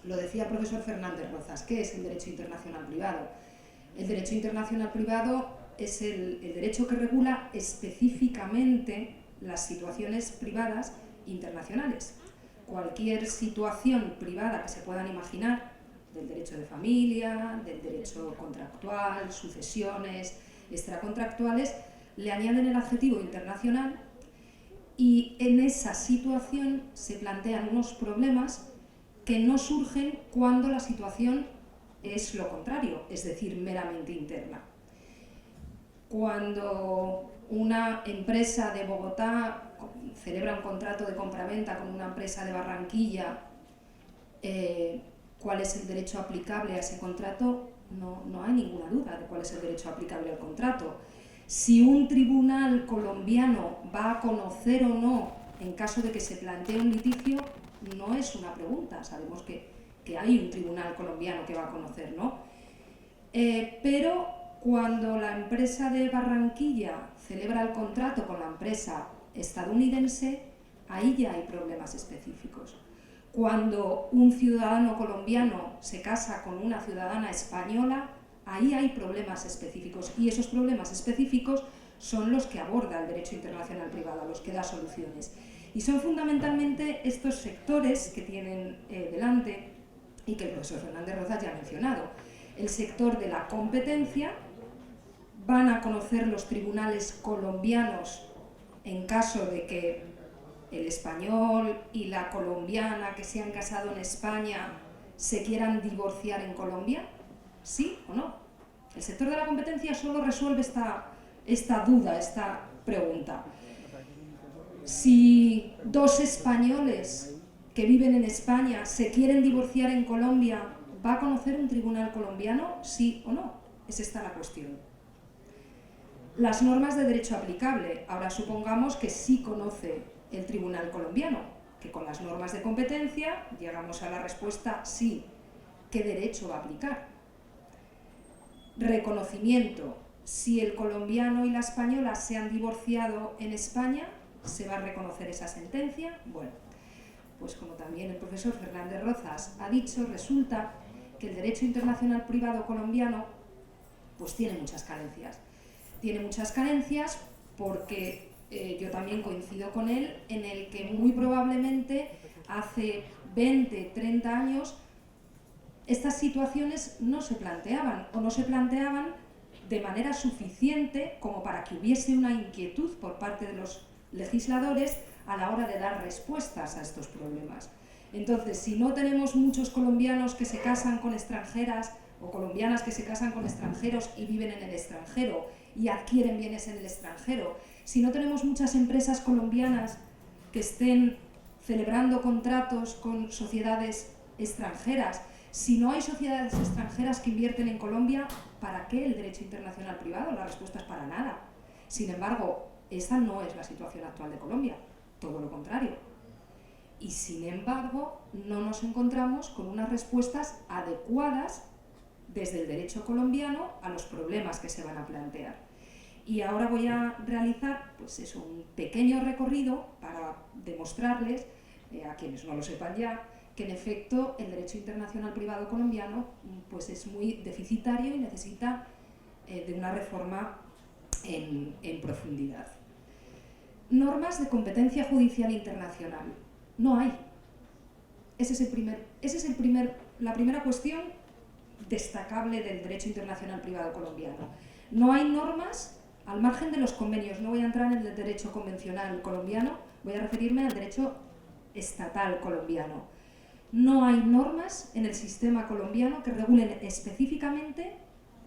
Lo decía el profesor Fernández Rozas, ¿qué es el derecho internacional privado? El derecho internacional privado es el derecho que regula específicamente las situaciones privadas internacionales. Cualquier situación privada que se puedan imaginar, del derecho de familia, del derecho contractual, sucesiones, extracontractuales, le añaden el adjetivo internacional y en esa situación se plantean unos problemas que no surgen cuando la situación es lo contrario, es decir, meramente interna. Cuando una empresa de Bogotá celebra un contrato de compraventa con una empresa de Barranquilla, ¿cuál es el derecho aplicable a ese contrato? No hay ninguna duda de cuál es el derecho aplicable al contrato. Si un tribunal colombiano va a conocer o no, en caso de que se plantee un litigio, no es una pregunta. Sabemos que hay un tribunal colombiano que va a conocer, ¿no? Pero cuando la empresa de Barranquilla celebra el contrato con la empresa estadounidense, ahí ya hay problemas específicos. Cuando un ciudadano colombiano se casa con una ciudadana española, ahí hay problemas específicos y esos problemas específicos son los que aborda el derecho internacional privado, los que da soluciones. Y son fundamentalmente estos sectores que tienen delante y que el profesor Fernández Rozas ya ha mencionado. El sector de la competencia, van a conocer los tribunales colombianos en caso de que el español y la colombiana que se han casado en España se quieran divorciar en Colombia, ¿sí o no? El sector de la competencia solo resuelve esta duda, esta pregunta. Si dos españoles que viven en España se quieren divorciar en Colombia, ¿va a conocer un tribunal colombiano? ¿Sí o no? Es esta la cuestión. Las normas de derecho aplicable. Ahora supongamos que sí conoce el tribunal colombiano, que con las normas de competencia llegamos a la respuesta sí. ¿Qué derecho va a aplicar? Reconocimiento. Si el colombiano y la española se han divorciado en España, ¿se va a reconocer esa sentencia? Bueno, pues como también el profesor Fernández Rozas ha dicho, resulta que el derecho internacional privado colombiano pues tiene muchas carencias. Tiene muchas carencias porque yo también coincido con él en el que muy probablemente hace 20, 30 años estas situaciones no se planteaban o no se planteaban de manera suficiente como para que hubiese una inquietud por parte de los legisladores a la hora de dar respuestas a estos problemas. Entonces, si no tenemos muchos colombianos que se casan con extranjeras o colombianas que se casan con extranjeros y viven en el extranjero y adquieren bienes en el extranjero, si no tenemos muchas empresas colombianas que estén celebrando contratos con sociedades extranjeras, si no hay sociedades extranjeras que invierten en Colombia, ¿para qué el derecho internacional privado? La respuesta es para nada. Sin embargo, esta no es la situación actual de Colombia, todo lo contrario. Y sin embargo, no nos encontramos con unas respuestas adecuadas desde el derecho colombiano a los problemas que se van a plantear. Y ahora voy a realizar pues eso, un pequeño recorrido para demostrarles, a quienes no lo sepan ya, que en efecto el derecho internacional privado colombiano pues es muy deficitario y necesita de una reforma en profundidad. Normas de competencia judicial internacional. No hay. Esa es la primera cuestión destacable del derecho internacional privado colombiano. No hay normas al margen de los convenios. No voy a entrar en el derecho convencional colombiano, voy a referirme al derecho estatal colombiano. No hay normas en el sistema colombiano que regulen específicamente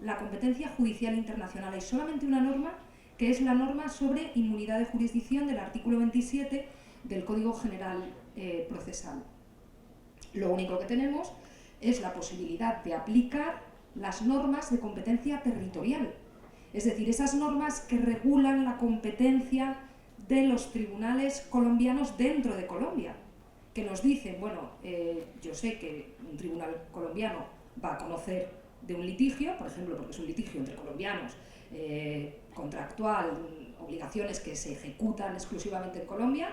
la competencia judicial internacional. Hay solamente una norma, que es la norma sobre inmunidad de jurisdicción del artículo 27 del Código General Procesal. Lo único que tenemos es la posibilidad de aplicar las normas de competencia territorial, es decir, esas normas que regulan la competencia de los tribunales colombianos dentro de Colombia, que nos dicen, bueno, yo sé que un tribunal colombiano va a conocer de un litigio, por ejemplo, porque es un litigio entre colombianos, contractual, obligaciones que se ejecutan exclusivamente en Colombia,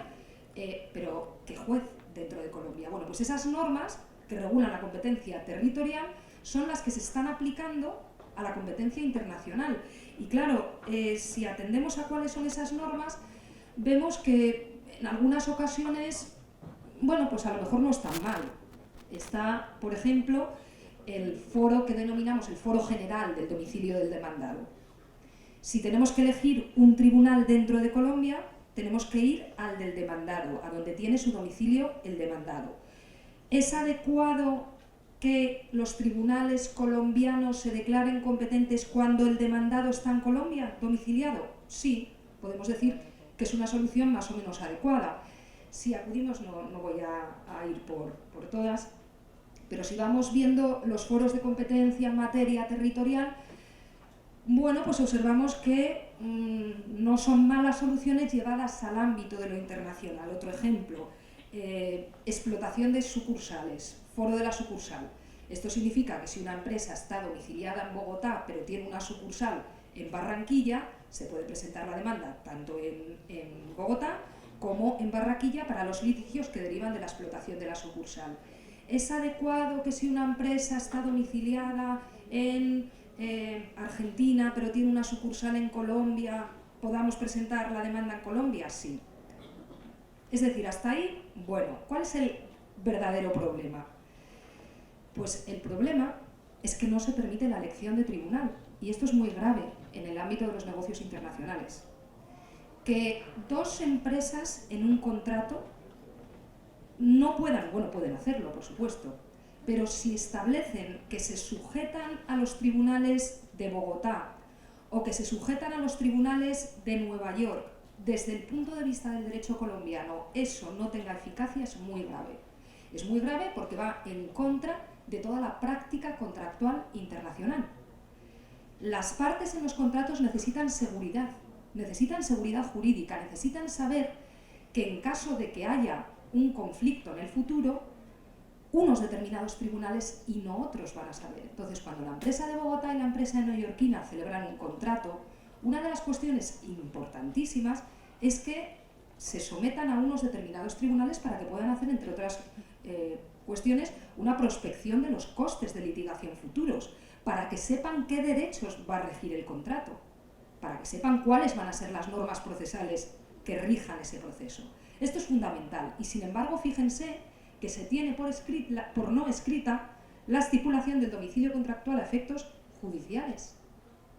pero ¿qué juez dentro de Colombia? Bueno, pues esas normas que regulan la competencia territorial son las que se están aplicando a la competencia internacional. Y claro, si atendemos a cuáles son esas normas, vemos que en algunas ocasiones, bueno, pues a lo mejor no es tan mal. Está, por ejemplo, el foro que denominamos el foro general del domicilio del demandado. Si tenemos que elegir un tribunal dentro de Colombia, tenemos que ir al del demandado, a donde tiene su domicilio el demandado. ¿Es adecuado que los tribunales colombianos se declaren competentes cuando el demandado está en Colombia, domiciliado? Sí, podemos decir que es una solución más o menos adecuada. Si acudimos, no voy a ir por todas, pero si vamos viendo los foros de competencia en materia territorial, bueno, pues observamos que no son malas soluciones llevadas al ámbito de lo internacional. Otro ejemplo, explotación de sucursales, foro de la sucursal. Esto significa que si una empresa está domiciliada en Bogotá, pero tiene una sucursal en Barranquilla, se puede presentar la demanda tanto en Bogotá como en Barranquilla para los litigios que derivan de la explotación de la sucursal. ¿Es adecuado que si una empresa está domiciliada en Argentina, pero tiene una sucursal en Colombia, podamos presentar la demanda en Colombia? Sí. Es decir, hasta ahí, bueno, ¿cuál es el verdadero problema? Pues el problema es que no se permite la elección de tribunal, y esto es muy grave en el ámbito de los negocios internacionales. Que dos empresas en un contrato no puedan, bueno, pueden hacerlo, por supuesto, pero si establecen que se sujetan a los tribunales de Bogotá o que se sujetan a los tribunales de Nueva York, desde el punto de vista del derecho colombiano, eso no tenga eficacia, es muy grave. Es muy grave porque va en contra de toda la práctica contractual internacional. Las partes en los contratos necesitan seguridad jurídica, necesitan saber que en caso de que haya un conflicto en el futuro, unos determinados tribunales y no otros van a saber. Entonces, cuando la empresa de Bogotá y la empresa neoyorquina celebran un contrato, una de las cuestiones importantísimas es que se sometan a unos determinados tribunales para que puedan hacer, entre otras cuestiones, una prospección de los costes de litigación futuros, para que sepan qué derechos va a regir el contrato, para que sepan cuáles van a ser las normas procesales que rijan ese proceso. Esto es fundamental y, sin embargo, fíjense que se tiene por no escrita la estipulación del domicilio contractual a efectos judiciales.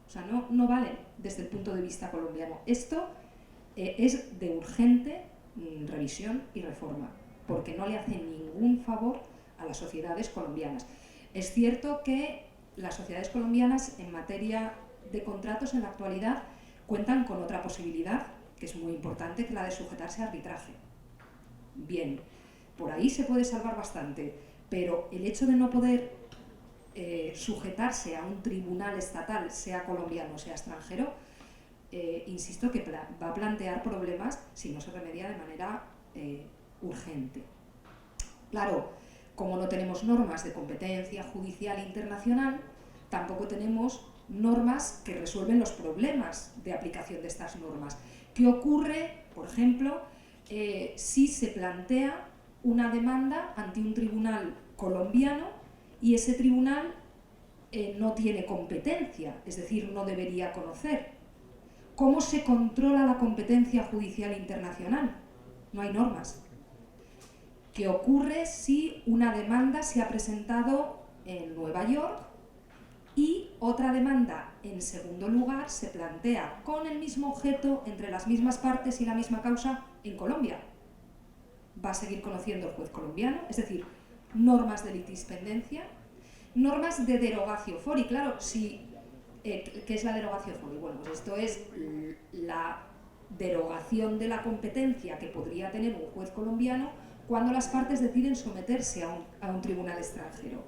O sea, no vale desde el punto de vista colombiano. Esto es de urgente revisión y reforma, porque no le hace ningún favor a las sociedades colombianas. Es cierto que las sociedades colombianas en materia de contratos en la actualidad cuentan con otra posibilidad, que es muy importante, que la de sujetarse a arbitraje. Bien, por ahí se puede salvar bastante, pero el hecho de no poder sujetarse a un tribunal estatal, sea colombiano o sea extranjero, insisto que va a plantear problemas si no se remedia de manera urgente. Claro, como no tenemos normas de competencia judicial internacional, tampoco tenemos normas que resuelven los problemas de aplicación de estas normas. ¿Qué ocurre, por ejemplo, si se plantea una demanda ante un tribunal colombiano y ese tribunal no tiene competencia, es decir, no debería conocer? ¿Cómo se controla la competencia judicial internacional? No hay normas. ¿Qué ocurre si una demanda se ha presentado en Nueva York y otra demanda, en segundo lugar, se plantea con el mismo objeto, entre las mismas partes y la misma causa, en Colombia? ¿Va a seguir conociendo el juez colombiano? Es decir, normas de litispendencia, normas de derogatio fori. Claro, ¿qué es la derogatio fori? Bueno, pues esto es la derogación de la competencia que podría tener un juez colombiano cuando las partes deciden someterse a un tribunal extranjero.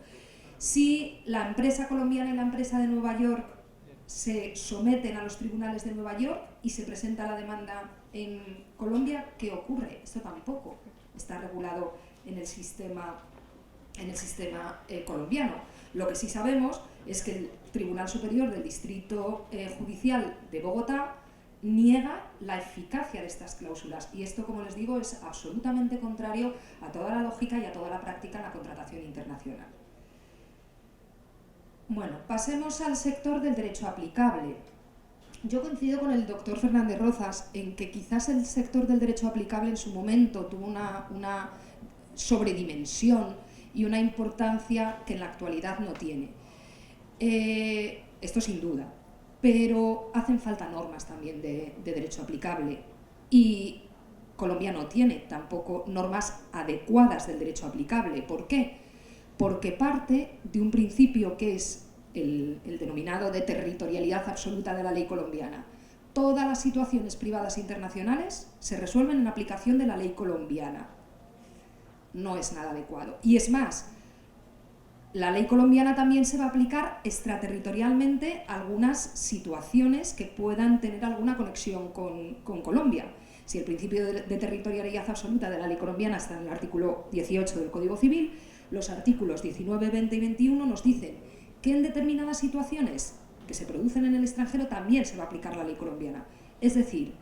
Si la empresa colombiana y la empresa de Nueva York se someten a los tribunales de Nueva York y se presenta la demanda en Colombia, ¿qué ocurre? Esto tampoco está regulado en el sistema colombiano. Lo que sí sabemos es que el Tribunal Superior del Distrito Judicial de Bogotá niega la eficacia de estas cláusulas y esto, como les digo, es absolutamente contrario a toda la lógica y a toda la práctica en la contratación internacional. Bueno, pasemos al sector del derecho aplicable. Yo coincido con el doctor Fernández Rozas en que quizás el sector del derecho aplicable en su momento tuvo una sobredimensión y una importancia que en la actualidad no tiene. Esto sin duda, pero hacen falta normas también de derecho aplicable y Colombia no tiene tampoco normas adecuadas del derecho aplicable. ¿Por qué? Porque parte de un principio que es el denominado de territorialidad absoluta de la ley colombiana. Todas las situaciones privadas internacionales se resuelven en aplicación de la ley colombiana. No es nada adecuado. Y es más, la ley colombiana también se va a aplicar extraterritorialmente a algunas situaciones que puedan tener alguna conexión con Colombia. Si el principio de territorialidad absoluta de la ley colombiana está en el artículo 18 del Código Civil, los artículos 19, 20 y 21 nos dicen que en determinadas situaciones que se producen en el extranjero también se va a aplicar la ley colombiana. Es decir,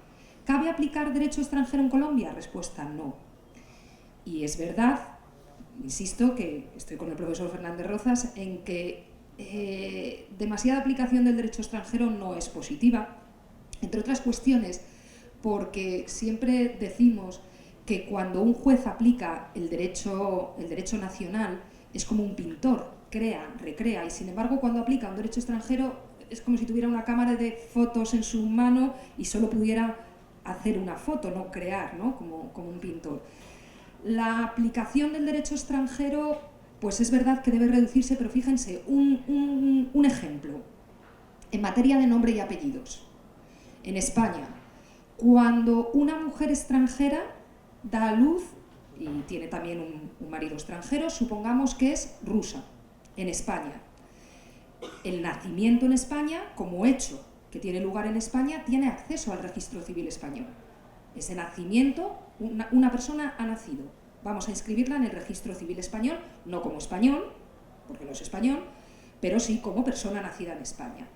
¿cabe aplicar derecho extranjero en Colombia? Respuesta no. Y es verdad, insisto, que estoy con el profesor Fernández Rozas en que demasiada aplicación del derecho extranjero no es positiva, entre otras cuestiones porque siempre decimos que cuando un juez aplica el derecho nacional es como un pintor, crea, recrea, y sin embargo cuando aplica un derecho extranjero es como si tuviera una cámara de fotos en su mano y solo pudiera hacer una foto, no crear, ¿no? Como un pintor. La aplicación del derecho extranjero, pues es verdad que debe reducirse, pero fíjense, un ejemplo. En materia de nombre y apellidos, en España, cuando una mujer extranjera da a luz y tiene también un marido extranjero, supongamos que es rusa, en España. El nacimiento en España, como hecho que tiene lugar en España, tiene acceso al registro civil español. Ese nacimiento, una persona ha nacido. Vamos a inscribirla en el registro civil español, no como español, porque no es español, pero sí como persona nacida en España.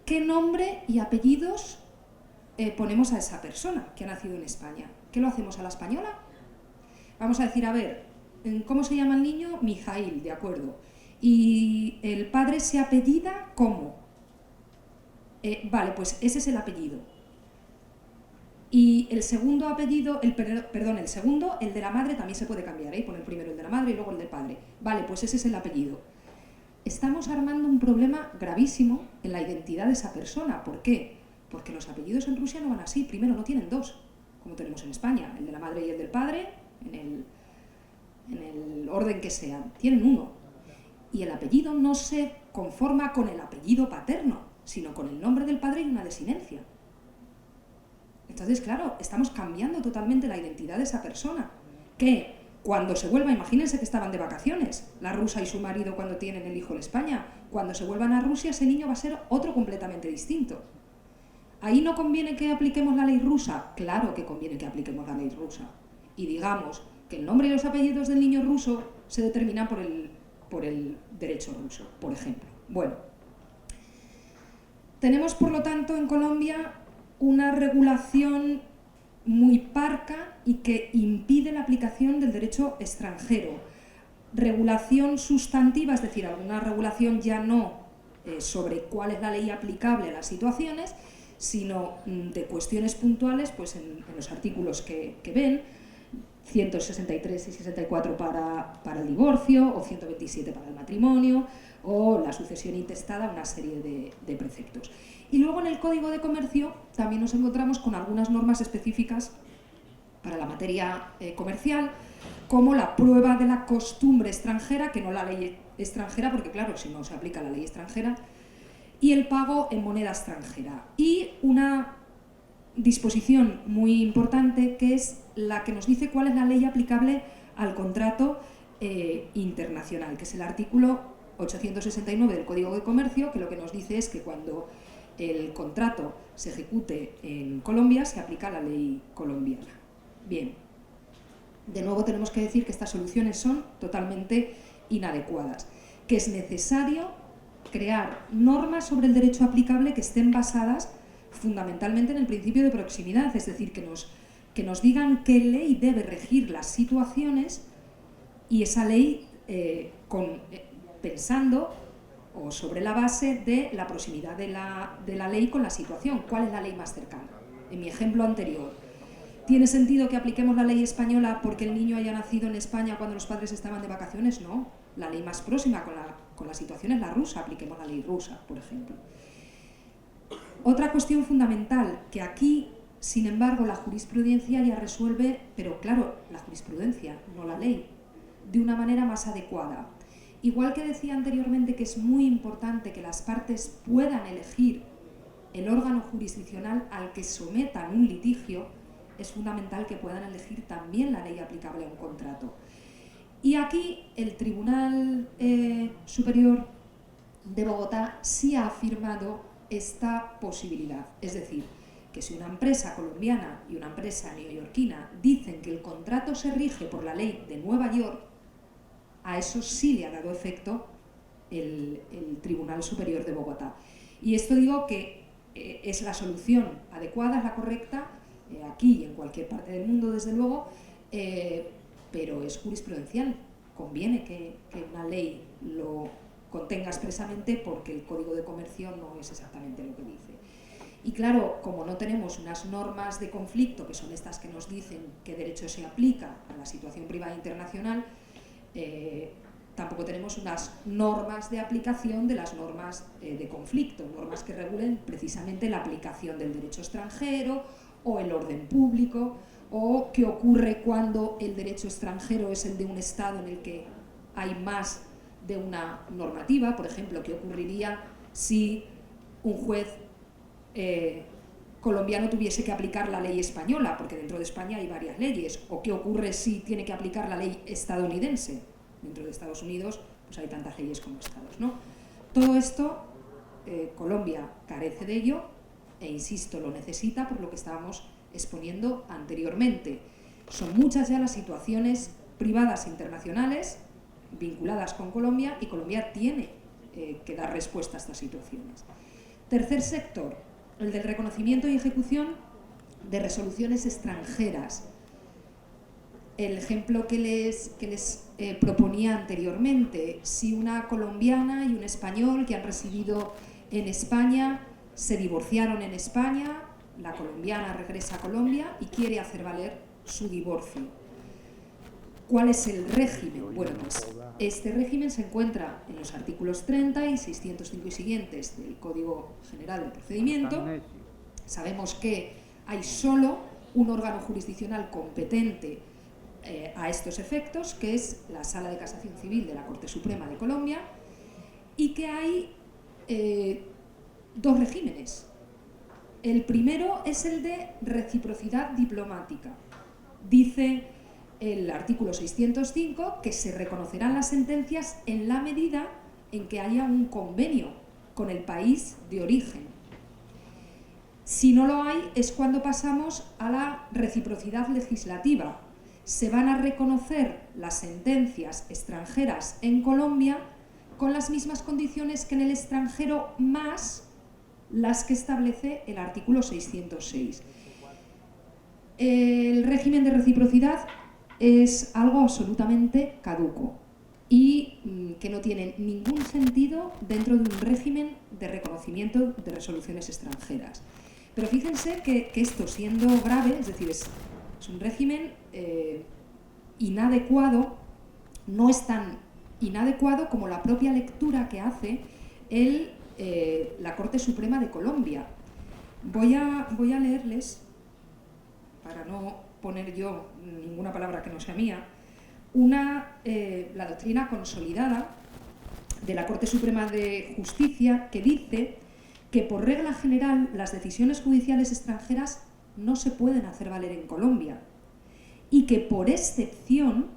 ¿Qué nombre y apellidos ponemos a esa persona que ha nacido en España? ¿Qué lo hacemos a la española? Vamos a decir, a ver, ¿cómo se llama el niño? Mijail, de acuerdo. ¿Y el padre se apellida cómo? Vale, pues ese es el apellido. Y el segundo apellido, el de la madre también se puede cambiar, ¿eh? Poner primero el de la madre y luego el del padre. Vale, pues ese es el apellido. Estamos armando un problema gravísimo en la identidad de esa persona. ¿Por qué? Porque los apellidos en Rusia no van así. Primero, no tienen dos, como tenemos en España, el de la madre y el del padre, en el orden que sean. Tienen uno. Y el apellido no se conforma con el apellido paterno, sino con el nombre del padre y una desinencia. Entonces, claro, estamos cambiando totalmente la identidad de esa persona, que cuando se vuelva, imagínense que estaban de vacaciones, la rusa y su marido cuando tienen el hijo en España, cuando se vuelvan a Rusia ese niño va a ser otro completamente distinto. ¿Ahí no conviene que apliquemos la ley rusa? Claro que conviene que apliquemos la ley rusa. Y digamos que el nombre y los apellidos del niño ruso se determinan por el derecho ruso, por ejemplo. Bueno, tenemos por lo tanto en Colombia una regulación muy parca y que impide la aplicación del derecho extranjero. Regulación sustantiva, es decir, alguna regulación ya no sobre cuál es la ley aplicable a las situaciones, sino de cuestiones puntuales, pues en los artículos que ven, 163 y 64 para el divorcio, o 127 para el matrimonio, o la sucesión intestada, una serie de preceptos. Y luego en el Código de Comercio también nos encontramos con algunas normas específicas para la materia comercial, como la prueba de la costumbre extranjera, que no la ley extranjera, porque claro, si no se aplica la ley extranjera, y el pago en moneda extranjera. Y una disposición muy importante que es la que nos dice cuál es la ley aplicable al contrato internacional, que es el artículo 869 del Código de Comercio, que lo que nos dice es que cuando el contrato se ejecute en Colombia se aplica la ley colombiana. Bien, de nuevo tenemos que decir que estas soluciones son totalmente inadecuadas, que es necesario crear normas sobre el derecho aplicable que estén basadas fundamentalmente en el principio de proximidad, es decir, que nos digan qué ley debe regir las situaciones y esa ley pensando o sobre la base de la proximidad de la ley con la situación. ¿Cuál es la ley más cercana? En mi ejemplo anterior, ¿tiene sentido que apliquemos la ley española porque el niño haya nacido en España cuando los padres estaban de vacaciones? No. La ley más próxima con la situación es la rusa. Apliquemos la ley rusa, por ejemplo. Otra cuestión fundamental, que aquí, sin embargo, la jurisprudencia ya resuelve, pero claro, la jurisprudencia, no la ley, de una manera más adecuada. Igual que decía anteriormente que es muy importante que las partes puedan elegir el órgano jurisdiccional al que sometan un litigio, es fundamental que puedan elegir también la ley aplicable a un contrato. Y aquí el Tribunal Superior de Bogotá sí ha afirmado esta posibilidad. Es decir, que si una empresa colombiana y una empresa neoyorquina dicen que el contrato se rige por la ley de Nueva York, a eso sí le ha dado efecto el Tribunal Superior de Bogotá. Y esto digo que es la solución adecuada, es la correcta, aquí y en cualquier parte del mundo, desde luego, pero es jurisprudencial. Conviene que una ley lo contenga expresamente porque el Código de Comercio no es exactamente lo que dice. Y claro, como no tenemos unas normas de conflicto, que son estas que nos dicen qué derecho se aplica a la situación privada internacional, tampoco tenemos unas normas de aplicación de las normas de conflicto, normas que regulen precisamente la aplicación del derecho extranjero o el orden público, o qué ocurre cuando el derecho extranjero es el de un Estado en el que hay más de una normativa. Por ejemplo, qué ocurriría si un juez colombiano tuviese que aplicar la ley española, porque dentro de España hay varias leyes, o qué ocurre si tiene que aplicar la ley estadounidense. Dentro de Estados Unidos pues hay tantas leyes como estados, ¿no? Todo esto Colombia carece de ello e, insisto, lo necesita por lo que estábamos exponiendo anteriormente. Son muchas ya las situaciones privadas internacionales vinculadas con Colombia y Colombia tiene que dar respuesta a estas situaciones. Tercer sector, el del reconocimiento y ejecución de resoluciones extranjeras. El ejemplo que les proponía anteriormente, si una colombiana y un español que han residido en España se divorciaron en España, la colombiana regresa a Colombia y quiere hacer valer su divorcio. ¿Cuál es el régimen? Bueno, pues este régimen se encuentra en los artículos 30 y 605 y siguientes del Código General de Procedimiento. Sabemos que hay solo un órgano jurisdiccional competente a estos efectos, que es la Sala de Casación Civil de la Corte Suprema de Colombia, y que hay dos regímenes. El primero es el de reciprocidad diplomática. Dice el artículo 605 que se reconocerán las sentencias en la medida en que haya un convenio con el país de origen. Si no lo hay, es cuando pasamos a la reciprocidad legislativa. Se van a reconocer las sentencias extranjeras en Colombia con las mismas condiciones que en el extranjero, más las que establece el artículo 606. El régimen de reciprocidad es algo absolutamente caduco y que no tiene ningún sentido dentro de un régimen de reconocimiento de resoluciones extranjeras. Pero fíjense que esto, siendo grave, es decir, es un régimen inadecuado, no es tan inadecuado como la propia lectura que hace la Corte Suprema de Colombia. Voy a leerles, para no poner yo ninguna palabra que no sea mía, la doctrina consolidada de la Corte Suprema de Justicia, que dice que por regla general las decisiones judiciales extranjeras no se pueden hacer valer en Colombia y que por excepción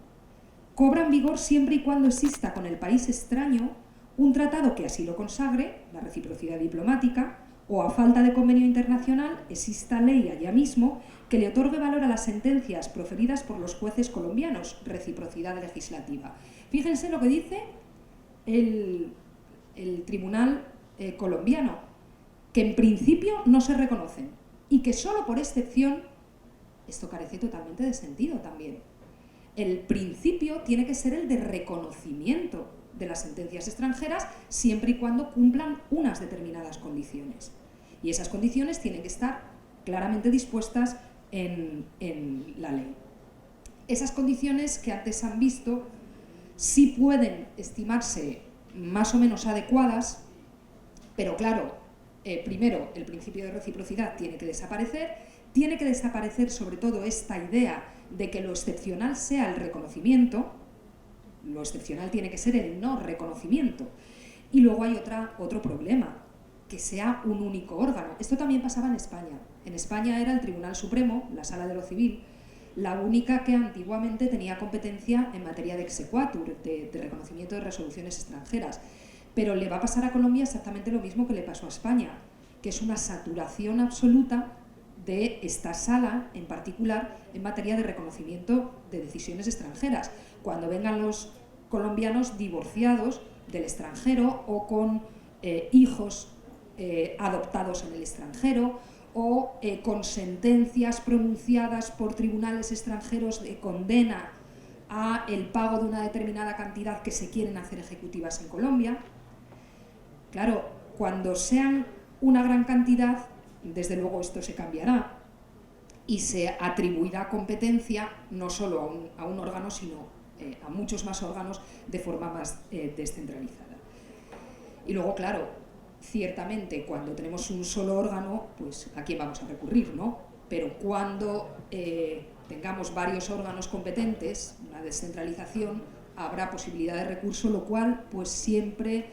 cobran vigor siempre y cuando exista con el país extraño un tratado que así lo consagre, la reciprocidad diplomática, o a falta de convenio internacional exista ley allá mismo que le otorgue valor a las sentencias proferidas por los jueces colombianos, reciprocidad legislativa. Fíjense lo que dice el tribunal colombiano. que en principio no se reconocen y que solo por excepción, esto carece totalmente de sentido también. El principio tiene que ser el de reconocimiento de las sentencias extranjeras siempre y cuando cumplan unas determinadas condiciones. Y esas condiciones tienen que estar claramente dispuestas en la ley. Esas condiciones que antes han visto sí pueden estimarse más o menos adecuadas, pero claro, primero el principio de reciprocidad tiene que desaparecer sobre todo esta idea de que lo excepcional sea el reconocimiento. Lo excepcional tiene que ser el no reconocimiento. Y luego hay otro problema, que sea un único órgano. Esto también pasaba en España. En España era el Tribunal Supremo, la Sala de lo Civil, la única que antiguamente tenía competencia en materia de exequatur, de reconocimiento de resoluciones extranjeras. Pero le va a pasar a Colombia exactamente lo mismo que le pasó a España, que es una saturación absoluta de esta sala en particular en materia de reconocimiento de decisiones extranjeras. Cuando vengan los colombianos divorciados del extranjero o con hijos adoptados en el extranjero o con sentencias pronunciadas por tribunales extranjeros de condena a el pago de una determinada cantidad que se quieren hacer ejecutivas en Colombia. Claro, cuando sean una gran cantidad, desde luego esto se cambiará y se atribuirá competencia no solo a un órgano, sino a muchos más órganos de forma más descentralizada. Y luego, claro, ciertamente cuando tenemos un solo órgano, pues ¿a quién vamos a recurrir, no? Pero cuando tengamos varios órganos competentes, una descentralización, habrá posibilidad de recurso, lo cual pues siempre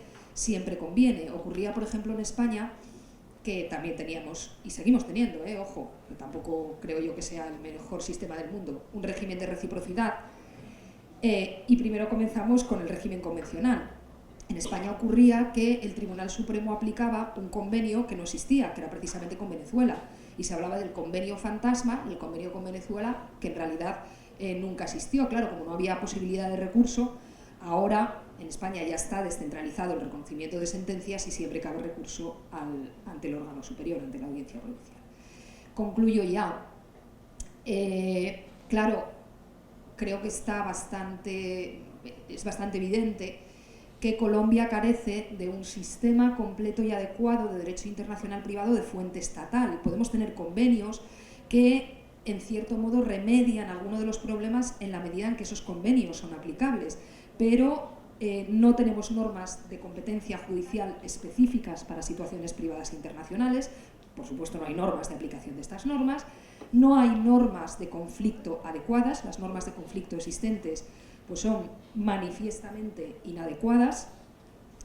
conviene. Ocurría, por ejemplo, en España, que también teníamos, y seguimos teniendo, ojo, que tampoco creo yo que sea el mejor sistema del mundo, un régimen de reciprocidad, y primero comenzamos con el régimen convencional. En España ocurría que el Tribunal Supremo aplicaba un convenio que no existía, que era precisamente con Venezuela, y se hablaba del convenio fantasma, el convenio con Venezuela, que en realidad nunca existió. Claro, como no había posibilidad de recurso, ahora en España ya está descentralizado el reconocimiento de sentencias y siempre cabe recurso ante el órgano superior, ante la audiencia provincial. Concluyo ya. Claro, creo que es bastante evidente que Colombia carece de un sistema completo y adecuado de derecho internacional privado de fuente estatal. Podemos tener convenios que, en cierto modo, remedian algunos de los problemas en la medida en que esos convenios son aplicables, pero no tenemos normas de competencia judicial específicas para situaciones privadas internacionales. Por supuesto, no hay normas de aplicación de estas normas, no hay normas de conflicto adecuadas. Las normas de conflicto existentes pues son manifiestamente inadecuadas,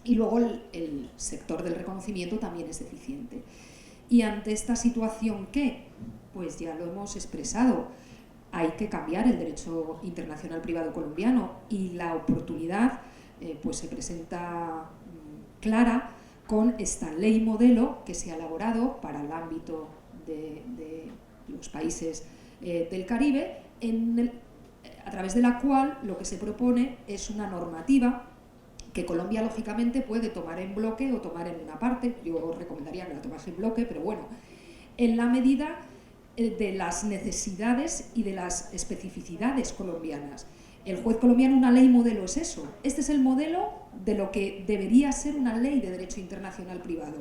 y luego el sector del reconocimiento también es deficiente. Y ante esta situación, ¿qué? Pues ya lo hemos expresado, hay que cambiar el derecho internacional privado colombiano, y la oportunidad pues se presenta clara con esta ley modelo que se ha elaborado para el ámbito de los países del Caribe, a través de la cual lo que se propone es una normativa que Colombia lógicamente puede tomar en bloque o tomar en una parte. Yo recomendaría que la tomase en bloque, pero bueno, en la medida de las necesidades y de las especificidades colombianas. El juez colombiano, una ley modelo es eso. Este es el modelo de lo que debería ser una ley de derecho internacional privado.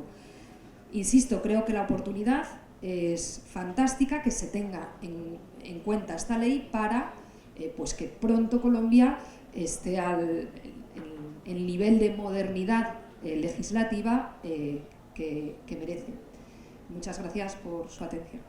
Insisto, creo que la oportunidad es fantástica que se tenga en cuenta esta ley para pues que pronto Colombia esté al nivel de modernidad legislativa que merece. Muchas gracias por su atención.